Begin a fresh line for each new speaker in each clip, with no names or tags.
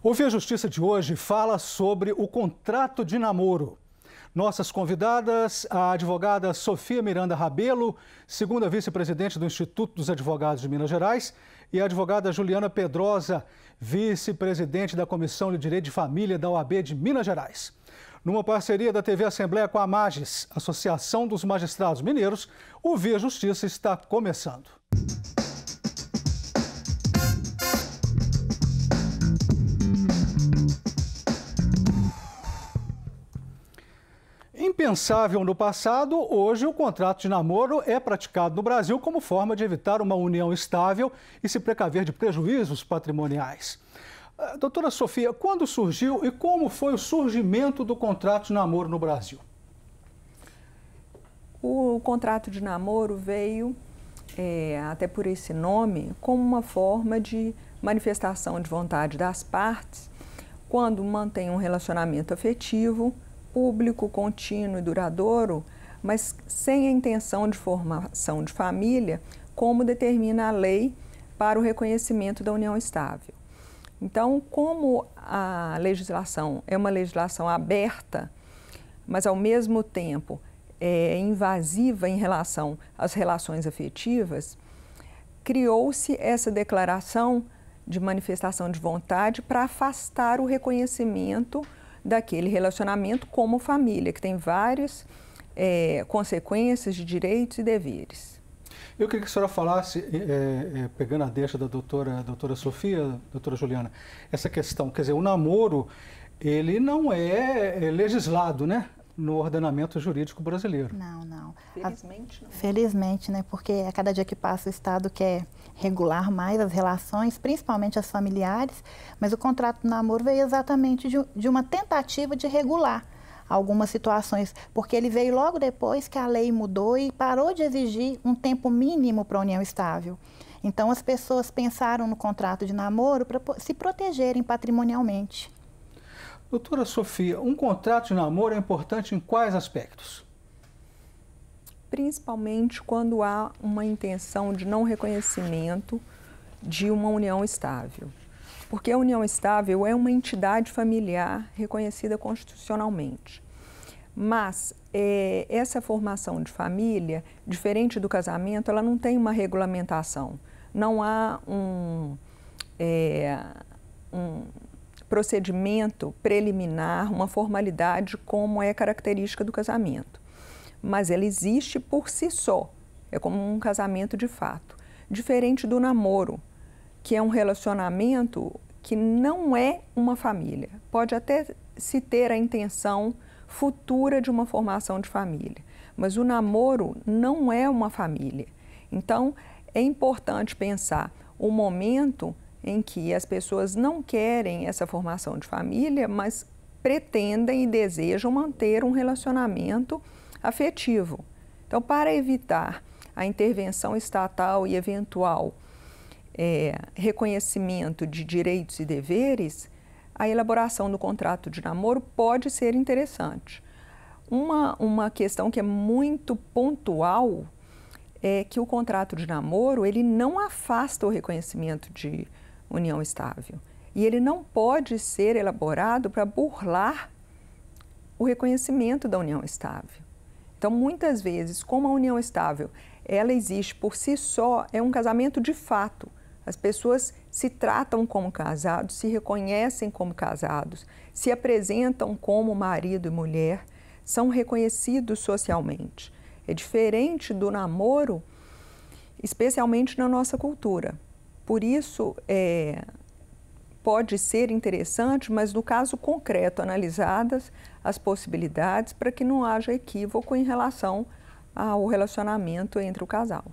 O Via Justiça de hoje fala sobre o contrato de namoro. Nossas convidadas, a advogada Sofia Miranda Rabelo, segunda vice-presidente do Instituto dos Advogados de Minas Gerais, e a advogada Juliana Pedrosa, vice-presidente da Comissão de Direito de Família da OAB de Minas Gerais. Numa parceria da TV Assembleia com a Magis, Associação dos Magistrados Mineiros, o Via Justiça está começando. Impensável no passado, hoje o contrato de namoro é praticado no Brasil como forma de evitar uma união estável e se precaver de prejuízos patrimoniais. Doutora Sofia, quando surgiu e como foi o surgimento do contrato de namoro no Brasil?
O contrato de namoro veio, até por esse nome, como uma forma de manifestação de vontade das partes quando mantém um relacionamento afetivo, público, contínuo e duradouro, mas sem a intenção de formação de família, como determina a lei para o reconhecimento da união estável. Então, como a legislação é uma legislação aberta, mas ao mesmo tempo é invasiva em relação às relações afetivas, criou-se essa declaração de manifestação de vontade para afastar o reconhecimento daquele relacionamento como família, que tem várias consequências de direitos e deveres.
Eu queria que a senhora falasse, pegando a deixa da doutora Sofia, doutora Juliana, essa questão, quer dizer, o namoro, ele não é legislado, né, no ordenamento jurídico brasileiro.
Não.
Felizmente não.
Felizmente, né, porque a cada dia que passa o Estado quer regular mais as relações, principalmente as familiares, mas o contrato de namoro veio exatamente de uma tentativa de regular algumas situações, porque ele veio logo depois que a lei mudou e parou de exigir um tempo mínimo para a união estável. Então as pessoas pensaram no contrato de namoro para se protegerem patrimonialmente.
Doutora Sofia, um contrato de namoro é importante em quais aspectos?
Principalmente quando há uma intenção de não reconhecimento de uma união estável. Porque a união estável é uma entidade familiar reconhecida constitucionalmente. Mas essa formação de família, diferente do casamento, ela não tem uma regulamentação. Não há um procedimento preliminar, uma formalidade como é característica do casamento. Mas ela existe por si só, é como um casamento de fato. Diferente do namoro, que é um relacionamento que não é uma família. Pode até se ter a intenção futura de uma formação de família, mas o namoro não é uma família. Então, é importante pensar o momento em que as pessoas não querem essa formação de família, mas pretendem e desejam manter um relacionamento afetivo. Então, para evitar a intervenção estatal e eventual reconhecimento de direitos e deveres, a elaboração do contrato de namoro pode ser interessante. Uma questão que é muito pontual é que o contrato de namoro ele não afasta o reconhecimento de união estável e ele não pode ser elaborado para burlar o reconhecimento da união estável. Então, muitas vezes, como a união estável ela existe por si só, é um casamento de fato. As pessoas se tratam como casados, se reconhecem como casados, se apresentam como marido e mulher, são reconhecidos socialmente. É diferente do namoro, especialmente na nossa cultura. Por isso, pode ser interessante, mas no caso concreto, analisadas as possibilidades para que não haja equívoco em relação ao relacionamento entre o casal.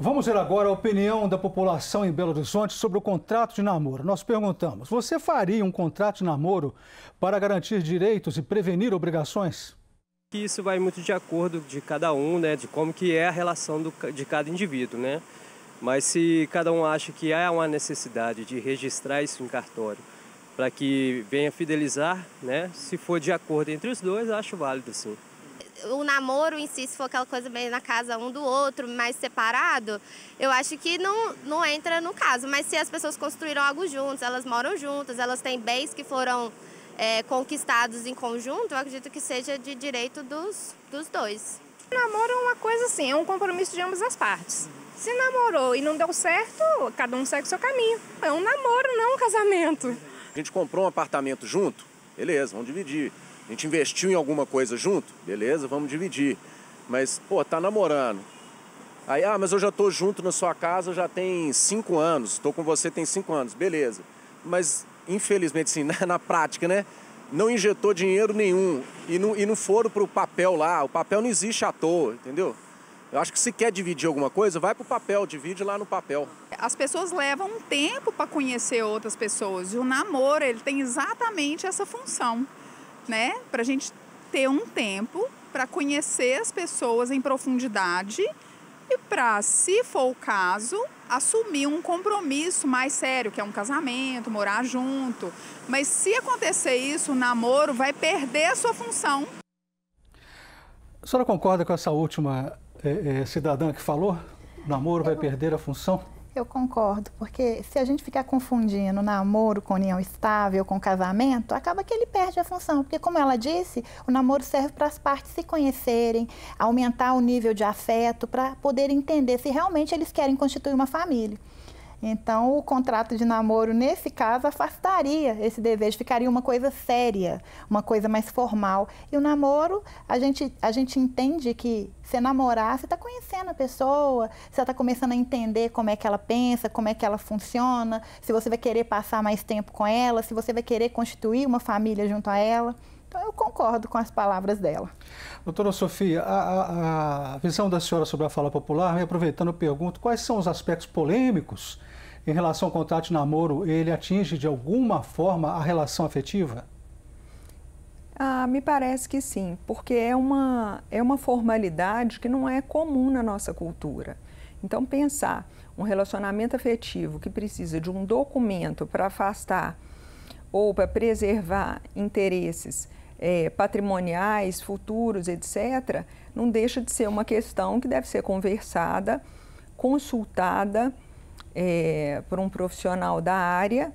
Vamos ver agora a opinião da população em Belo Horizonte sobre o contrato de namoro. Nós perguntamos, você faria um contrato de namoro para garantir direitos e prevenir obrigações?
Isso vai muito de acordo de cada um, né, de como que é a relação de cada indivíduo, né? Mas se cada um acha que há uma necessidade de registrar isso em cartório para que venha fidelizar, né, se for de acordo entre os dois, acho válido, sim.
o namoro em si, se for aquela coisa bem na casa um do outro, mais separado, eu acho que não entra no caso. Mas se as pessoas construíram algo juntos, elas moram juntas, elas têm bens que foram conquistados em conjunto, eu acredito que seja de direito dos dois.
O namoro é uma coisa assim, é um compromisso de ambas as partes. Se namorou e não deu certo, cada um segue o seu caminho. É um namoro, não um casamento.
A gente comprou um apartamento junto, beleza, vamos dividir. A gente investiu em alguma coisa junto, beleza, vamos dividir. Mas, pô, tá namorando. Aí, mas eu já tô junto na sua casa já tem 5 anos, tô com você tem 5 anos, beleza. Mas, infelizmente, assim, na prática, né, não injetou dinheiro nenhum e não foram pro papel lá. O papel não existe à toa, entendeu? Eu acho que se quer dividir alguma coisa, vai pro papel, divide lá no papel.
As pessoas levam um tempo para conhecer outras pessoas. E o namoro, ele tem exatamente essa função, né? Para a gente ter um tempo para conhecer as pessoas em profundidade e para, se for o caso, assumir um compromisso mais sério, que é um casamento, morar junto. Mas se acontecer isso, o namoro vai perder a sua função.
A senhora concorda com essa última cidadã que falou? O namoro vai perder a função?
Eu concordo, porque se a gente ficar confundindo namoro com união estável, com casamento, acaba que ele perde a função. Porque, como ela disse, o namoro serve para as partes se conhecerem, aumentar o nível de afeto, para poder entender se realmente eles querem constituir uma família. Então, o contrato de namoro, nesse caso, afastaria esse desejo, ficaria uma coisa séria, uma coisa mais formal. E o namoro, a gente entende que você namorar, você está conhecendo a pessoa, você está começando a entender como é que ela pensa, como é que ela funciona, se você vai querer passar mais tempo com ela, se você vai querer constituir uma família junto a ela. Então, eu concordo com as palavras dela.
Doutora Sofia, a visão da senhora sobre a fala popular, me aproveitando, eu pergunto, quais são os aspectos polêmicos em relação ao contrato de namoro? Ele atinge de alguma forma a relação afetiva?
Me parece que sim, porque é uma formalidade que não é comum na nossa cultura. Então, pensar um relacionamento afetivo que precisa de um documento para afastar ou para preservar interesses patrimoniais, futuros, etc., não deixa de ser uma questão que deve ser conversada, consultada por um profissional da área,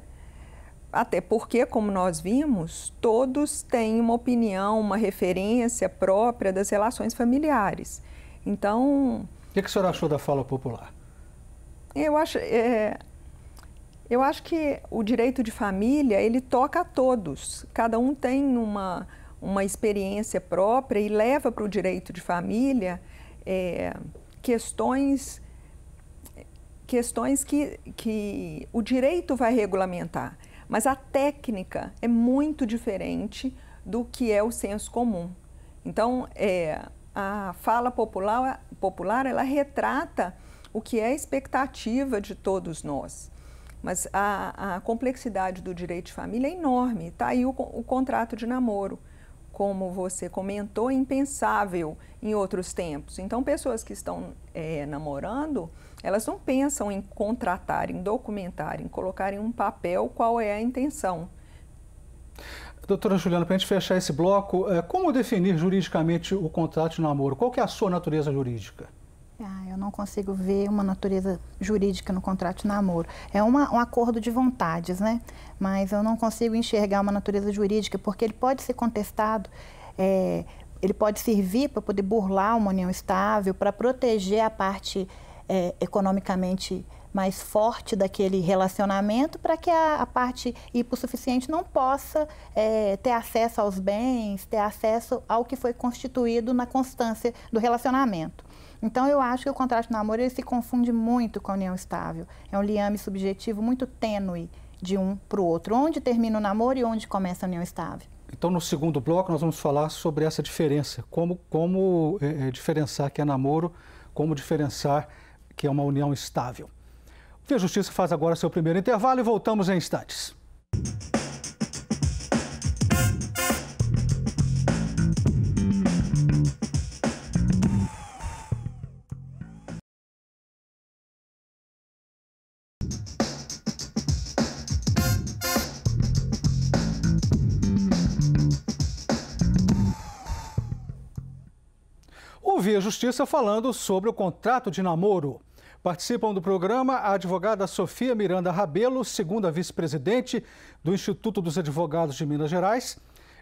até porque, como nós vimos, todos têm uma opinião, uma referência própria das relações familiares. Então...
O que a senhora achou da fala popular?
Eu acho que o direito de família, ele toca a todos. Cada um tem uma experiência própria e leva para o direito de família questões que o direito vai regulamentar. Mas a técnica é muito diferente do que é o senso comum. Então, a fala popular, ela retrata o que é a expectativa de todos nós. Mas a complexidade do direito de família é enorme. Está aí o contrato de namoro, como você comentou, impensável em outros tempos. Então, pessoas que estão namorando, elas não pensam em contratar, em documentar, em colocar em um papel qual é a intenção.
Doutora Juliana, para a gente fechar esse bloco, como definir juridicamente o contrato de namoro? Qual que é a sua natureza jurídica?
Eu não consigo ver uma natureza jurídica no contrato de namoro. É um acordo de vontades, né? Mas eu não consigo enxergar uma natureza jurídica, porque ele pode ser contestado, ele pode servir para poder burlar uma união estável, para proteger a parte economicamente mais forte daquele relacionamento, para que a parte hipossuficiente não possa ter acesso aos bens, ter acesso ao que foi constituído na constância do relacionamento. Então, eu acho que o contrato de namoro ele se confunde muito com a união estável. É um liame subjetivo muito tênue de um para o outro. Onde termina o namoro e onde começa a união estável.
Então, no segundo bloco, nós vamos falar sobre essa diferença. Como diferenciar que é namoro, como diferenciar que é uma união estável. O Via Justiça faz agora seu primeiro intervalo e voltamos em instantes. Ouvir a Justiça falando sobre o contrato de namoro. Participam do programa a advogada Sofia Miranda Rabelo, segunda vice-presidente do Instituto dos Advogados de Minas Gerais,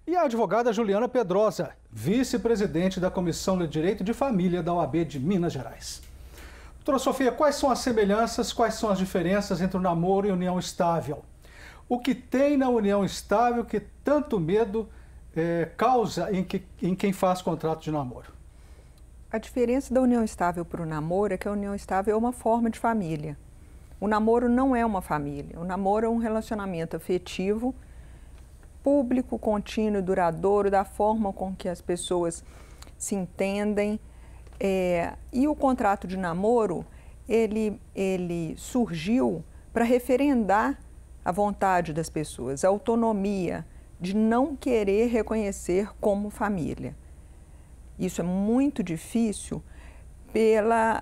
e a advogada Juliana Pedrosa, vice-presidente da Comissão de Direito de Família da OAB de Minas Gerais. Doutora Sofia, quais são as semelhanças, quais são as diferenças entre o namoro e a união estável? O que tem na união estável que tanto medo causa em quem faz contrato de namoro?
A diferença da união estável para o namoro é que a união estável é uma forma de família. O namoro não é uma família. O namoro é um relacionamento afetivo, público, contínuo, duradouro, da forma com que as pessoas se entendem. E o contrato de namoro, ele surgiu para referendar a vontade das pessoas, a autonomia de não querer reconhecer como família. Isso é muito difícil pela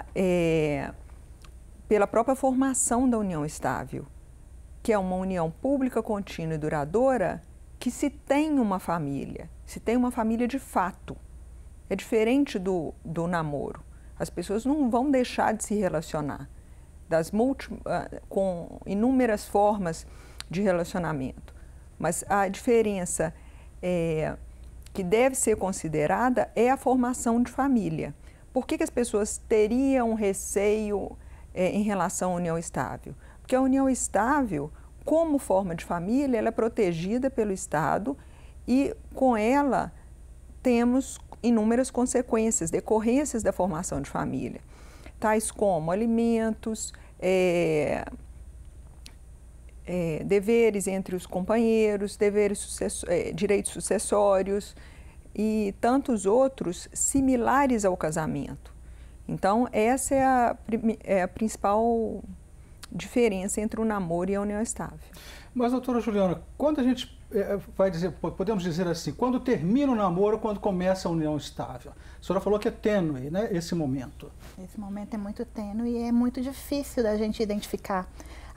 própria formação da união estável, que é uma união pública, contínua e duradoura que se tem uma família de fato. É diferente do namoro. As pessoas não vão deixar de se relacionar com inúmeras formas de relacionamento, mas a diferença que deve ser considerada é a formação de família. Por que as pessoas teriam receio em relação à união estável? Porque a união estável, como forma de família, ela é protegida pelo Estado e com ela temos inúmeras consequências, decorrências da formação de família, tais como alimentos, deveres entre os companheiros, direitos sucessórios e tantos outros similares ao casamento. Então, essa é a principal diferença entre o namoro e a união estável.
Mas, doutora Juliana, quando a gente podemos dizer assim, quando termina o namoro, quando começa a união estável? A senhora falou que é tênue, né, esse momento.
Esse momento é muito tênue e é muito difícil da gente identificar.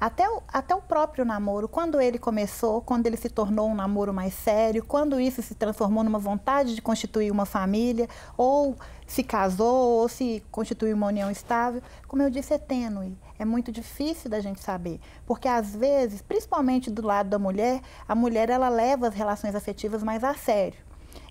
Até o próprio namoro, quando ele começou, quando ele se tornou um namoro mais sério, quando isso se transformou numa vontade de constituir uma família, ou se casou, ou se constituiu uma união estável, como eu disse, é tênue. É muito difícil da gente saber, porque às vezes, principalmente do lado da mulher, a mulher ela leva as relações afetivas mais a sério.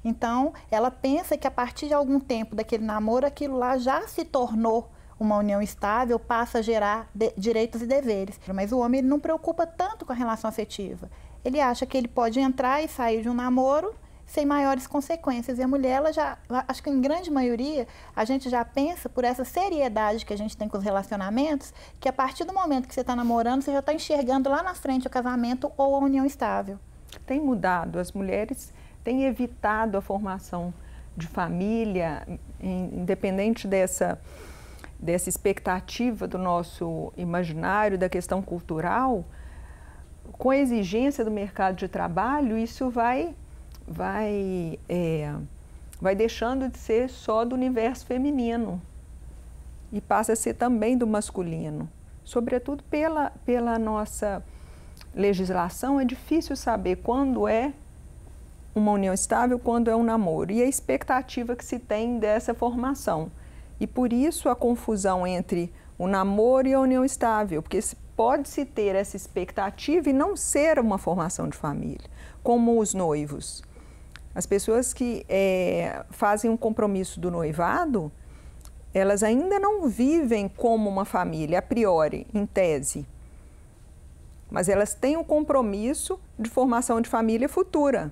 Então, ela pensa que a partir de algum tempo daquele namoro, aquilo lá já se tornou uma união estável, passa a gerar direitos e deveres. Mas o homem ele não preocupa tanto com a relação afetiva. Ele acha que ele pode entrar e sair de um namoro sem maiores consequências. E a mulher, ela já, acho que em grande maioria, a gente já pensa, por essa seriedade que a gente tem com os relacionamentos, que a partir do momento que você está namorando, você já está enxergando lá na frente o casamento ou a união estável.
Tem mudado. As mulheres têm evitado a formação de família, independente dessa expectativa do nosso imaginário, da questão cultural. Com a exigência do mercado de trabalho, isso vai deixando de ser só do universo feminino e passa a ser também do masculino. Sobretudo pela nossa legislação, é difícil saber quando é uma união estável, quando é um namoro, e a expectativa que se tem dessa formação. E por isso a confusão entre o namoro e a união estável, porque pode-se ter essa expectativa e não ser uma formação de família, como os noivos. As pessoas que fazem um compromisso do noivado, elas ainda não vivem como uma família, a priori, em tese. Mas elas têm um compromisso de formação de família futura.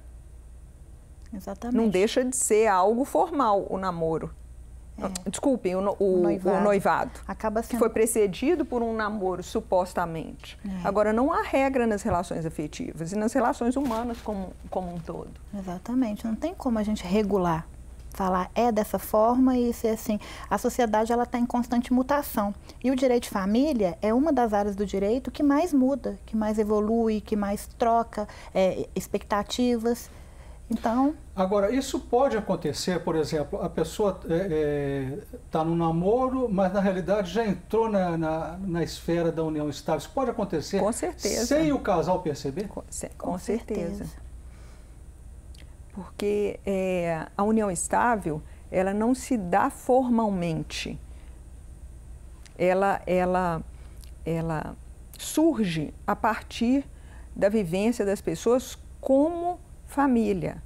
Exatamente.
Não deixa de ser algo formal o namoro. Desculpem, o noivado
acaba sendo...
que foi precedido por um namoro, supostamente. Agora, não há regra nas relações afetivas e nas relações humanas como um todo.
Exatamente, não tem como a gente regular, falar dessa forma e ser assim. A sociedade está em constante mutação. E o direito de família é uma das áreas do direito que mais muda, que mais evolui, que mais troca expectativas. Então...
Agora, isso pode acontecer, por exemplo, a pessoa está no namoro, mas na realidade já entrou na esfera da união estável. Isso pode acontecer?
Com certeza.
Sem o casal perceber?
Com certeza. Porque a união estável, ela não se dá formalmente. Ela surge a partir da vivência das pessoas como família.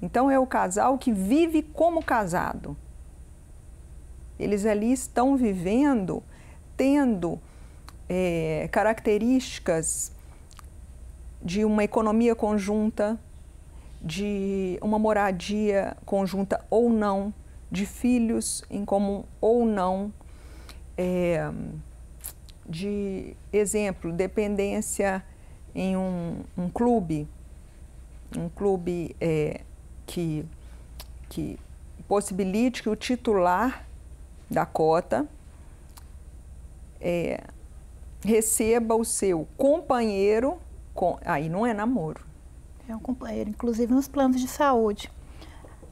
Então, é o casal que vive como casado. Eles ali estão vivendo, tendo características de uma economia conjunta, de uma moradia conjunta ou não, de filhos em comum ou não, de exemplo, dependência em um clube que possibilite que o titular da cota receba o seu companheiro, aí não é namoro.
É um companheiro, inclusive nos planos de saúde.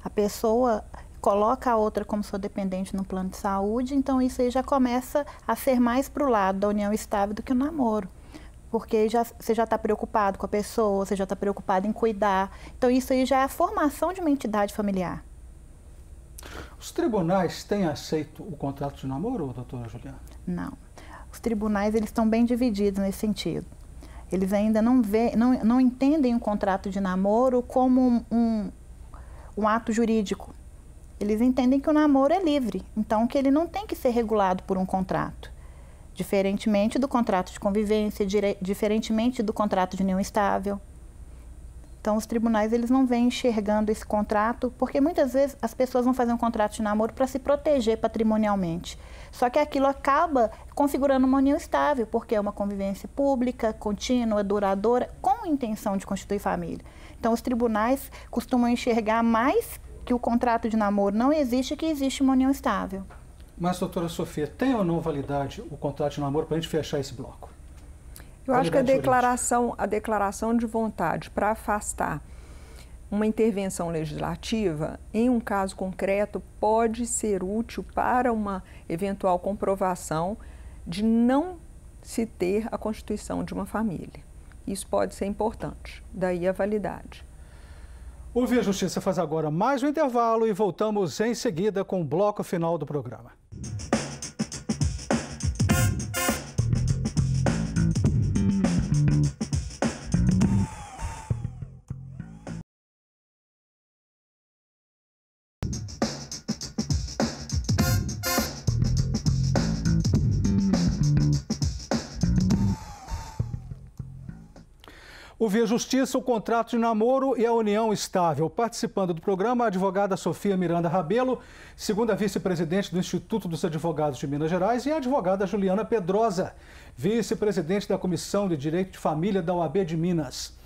A pessoa coloca a outra como sua dependente no plano de saúde, então isso aí já começa a ser mais para o lado da união estável do que o namoro. Porque você já está preocupado com a pessoa, você já está preocupado em cuidar. Então isso aí já é a formação de uma entidade familiar.
Os tribunais têm aceito o contrato de namoro, doutora Juliana?
Não. Os tribunais eles estão bem divididos nesse sentido. Eles ainda não entendem o contrato de namoro como um ato jurídico. Eles entendem que o namoro é livre, então que ele não tem que ser regulado por um contrato. Diferentemente do contrato de convivência, diferentemente do contrato de união estável. Então, os tribunais eles não vêm enxergando esse contrato, porque muitas vezes as pessoas vão fazer um contrato de namoro para se proteger patrimonialmente. Só que aquilo acaba configurando uma união estável, porque é uma convivência pública, contínua, duradoura, com a intenção de constituir família. Então, os tribunais costumam enxergar mais que o contrato de namoro não existe, que existe uma união estável.
Mas, doutora Sofia, tem ou não validade o contrato de namoro para a gente fechar esse bloco?
Eu acho que a declaração de vontade para afastar uma intervenção legislativa, em um caso concreto, pode ser útil para uma eventual comprovação de não se ter a constituição de uma família. Isso pode ser importante, daí a validade.
O Via Justiça faz agora mais um intervalo e voltamos em seguida com o bloco final do programa. O Via Justiça, o contrato de namoro e a união estável. Participando do programa, a advogada Sofia Miranda Rabelo, segunda vice-presidente do Instituto dos Advogados de Minas Gerais, e a advogada Juliana Pedrosa, vice-presidente da Comissão de Direito de Família da OAB de Minas.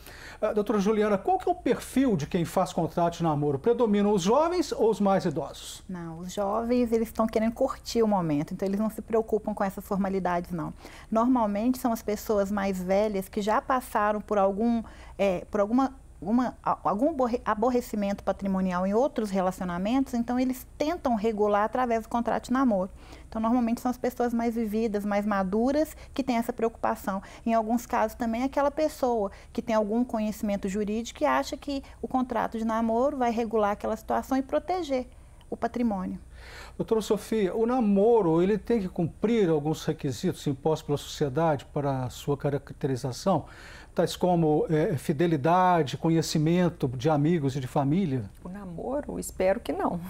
Doutora Juliana, qual que é o perfil de quem faz contrato de namoro? Predominam os jovens ou os mais idosos?
Não, os jovens eles estão querendo curtir o momento, então eles não se preocupam com essas formalidades, não. Normalmente são as pessoas mais velhas que já passaram por algum aborrecimento patrimonial em outros relacionamentos, então eles tentam regular através do contrato de namoro. Então, normalmente são as pessoas mais vividas, mais maduras, que têm essa preocupação. Em alguns casos também, aquela pessoa que tem algum conhecimento jurídico e acha que o contrato de namoro vai regular aquela situação e proteger o patrimônio.
Doutora Sofia, o namoro ele tem que cumprir alguns requisitos impostos pela sociedade para a sua caracterização, tais como fidelidade, conhecimento de amigos e de família?
O namoro, espero que não.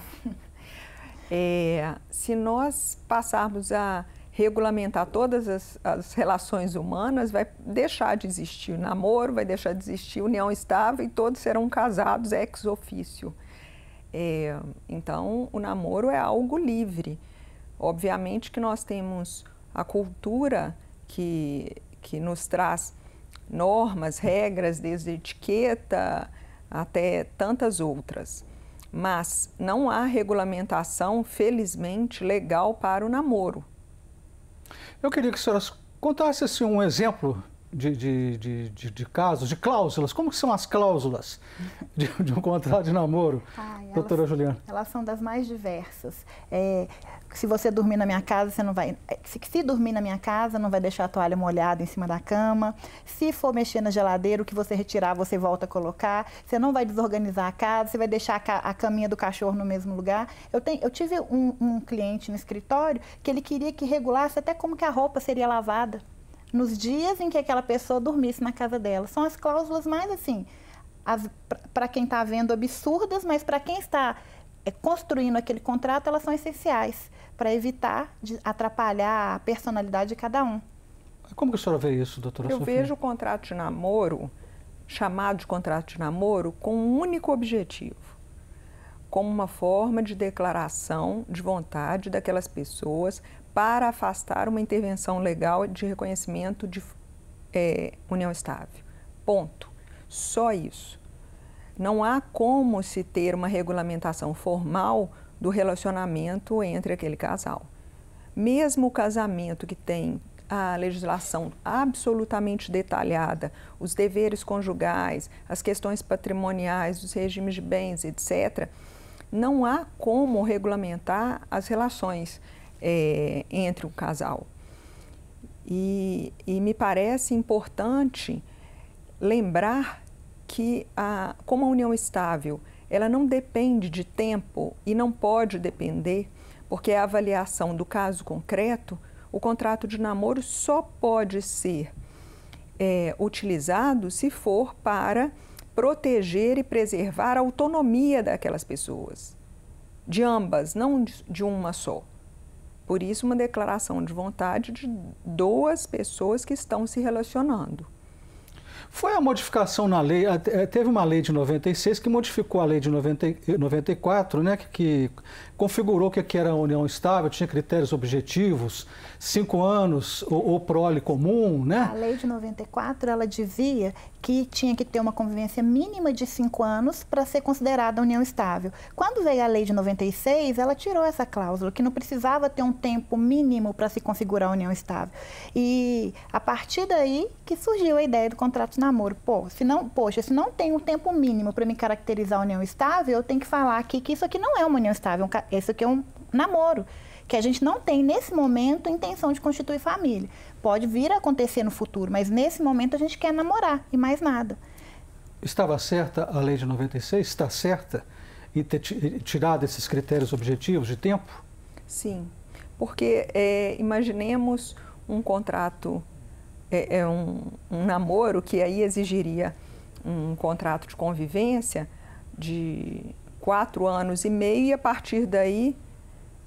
Se nós passarmos a regulamentar todas as relações humanas, vai deixar de existir namoro, vai deixar de existir união estável e todos serão casados ex officio. Então, o namoro é algo livre. Obviamente que nós temos a cultura que nos traz normas, regras, desde etiqueta até tantas outras. Mas não há regulamentação, felizmente, legal para o namoro.
Eu queria que a senhora contasse assim, um exemplo de casos, de cláusulas. Como que são as cláusulas de um contrato de namoro, doutora Juliana?
Elas são das mais diversas. Se você dormir na minha casa, você não vai... Se dormir na minha casa, não vai deixar a toalha molhada em cima da cama. Se for mexer na geladeira, o que você retirar, você volta a colocar. Você não vai desorganizar a casa, você vai deixar a caminha do cachorro no mesmo lugar. Eu tive um cliente no escritório que ele queria que regulasse até como que a roupa seria lavada nos dias em que aquela pessoa dormisse na casa dela. São as cláusulas mais assim, para quem está vendo, absurdas, mas para quem está construindo aquele contrato, elas são essenciais para evitar de atrapalhar a personalidade de cada um.
Como que a senhora vê isso, doutora Sofia?
Eu vejo o contrato de namoro, chamado de contrato de namoro, com um único objetivo, como uma forma de declaração de vontade daquelas pessoas para afastar uma intervenção legal de reconhecimento de união estável. Ponto. Só isso. Não há como se ter uma regulamentação formal do relacionamento entre aquele casal. Mesmo o casamento que tem a legislação absolutamente detalhada, os deveres conjugais, as questões patrimoniais, os regimes de bens, etc., não há como regulamentar as relações entre o casal. E me parece importante lembrar que, como a união estável, ela não depende de tempo e não pode depender, porque a avaliação do caso concreto, o contrato de namoro só pode ser utilizado se for para proteger e preservar a autonomia daquelas pessoas, de ambas, não de uma só. Por isso, uma declaração de vontade de duas pessoas que estão se relacionando.
Foi a modificação na lei, teve uma lei de 96 que modificou a lei de 94, né, que configurou o que era a união estável, tinha critérios objetivos, 5 anos ou prole comum, né?
A lei de 94, ela dizia que tinha que ter uma convivência mínima de 5 anos para ser considerada união estável. Quando veio a lei de 96, ela tirou essa cláusula, que não precisava ter um tempo mínimo para se configurar a união estável. E a partir daí que surgiu a ideia do contrato de namoro. Se não tem um tempo mínimo para me caracterizar a união estável, eu tenho que falar aqui que isso aqui não é uma união estável, isso aqui é um namoro, que a gente não tem, nesse momento, intenção de constituir família. Pode vir a acontecer no futuro, mas nesse momento a gente quer namorar e mais nada.
Estava certa a lei de 96? Está certa em ter tirado esses critérios objetivos de tempo?
Sim, porque imaginemos um contrato, um namoro que aí exigiria um contrato de convivência de 4 anos e meio e a partir daí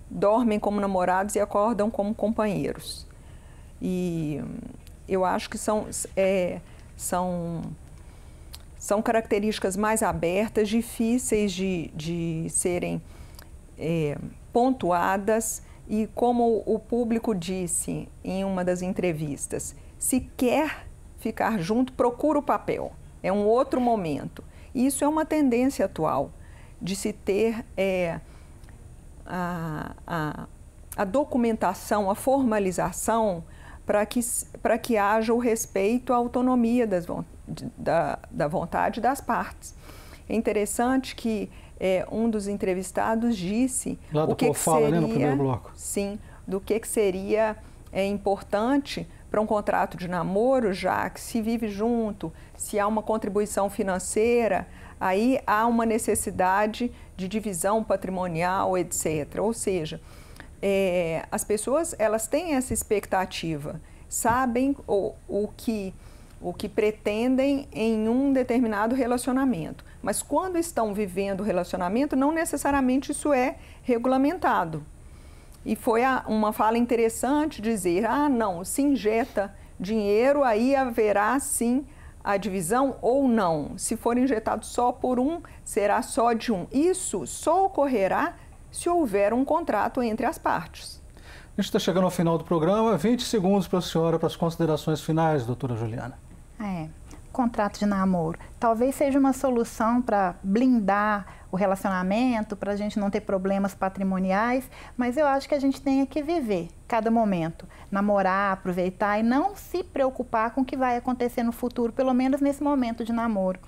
dormem como namorados e acordam como companheiros. E eu acho que são características mais abertas, difíceis de serem pontuadas e, como o público disse em uma das entrevistas, se quer ficar junto, procura o papel. É um outro momento. Isso é uma tendência atual de se ter a documentação, a formalização para que haja o respeito à autonomia da vontade das partes. É interessante que um dos entrevistados disse
lá do Fala, né, no primeiro bloco.
Sim, do que seria importante para um contrato de namoro, já que se vive junto, se há uma contribuição financeira, aí há uma necessidade de divisão patrimonial, etc. Ou seja, as pessoas elas têm essa expectativa, sabem o que pretendem em um determinado relacionamento, mas quando estão vivendo o relacionamento, não necessariamente isso é regulamentado. E foi uma fala interessante dizer, não, se injeta dinheiro, aí haverá sim a divisão ou não. Se for injetado só por um, será só de um. Isso só ocorrerá se houver um contrato entre as partes.
A gente está chegando ao final do programa. 20 segundos para a senhora, para as considerações finais, doutora Juliana.
Contrato de namoro. Talvez seja uma solução para blindar o relacionamento, para a gente não ter problemas patrimoniais, mas eu acho que a gente tem que viver cada momento, namorar, aproveitar e não se preocupar com o que vai acontecer no futuro, pelo menos nesse momento de namoro.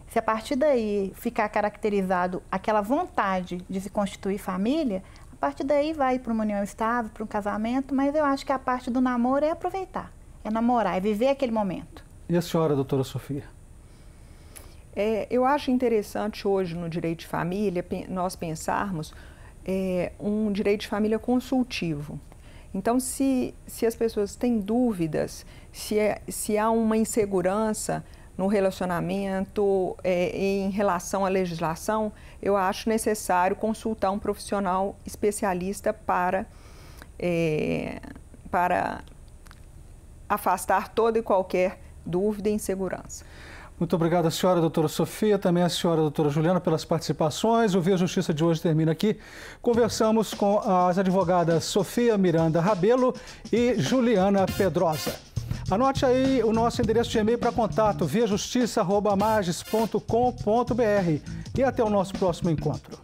Se a partir daí ficar caracterizado aquela vontade de se constituir família, a partir daí vai para uma união estável, para um casamento, mas eu acho que a parte do namoro é aproveitar, é namorar, é viver aquele momento.
E a senhora, doutora Sofia?
Eu acho interessante hoje no direito de família nós pensarmos um direito de família consultivo. Então, se as pessoas têm dúvidas, se há uma insegurança no relacionamento em relação à legislação, eu acho necessário consultar um profissional especialista para afastar toda e qualquer dúvida e insegurança.
Muito obrigado à senhora, doutora Sofia, também à senhora, doutora Juliana, pelas participações. O Via Justiça de hoje termina aqui. Conversamos com as advogadas Sofia Miranda Rabelo e Juliana Pedrosa. Anote aí o nosso endereço de e-mail para contato, viajustiça@mages.com.br. E até o nosso próximo encontro.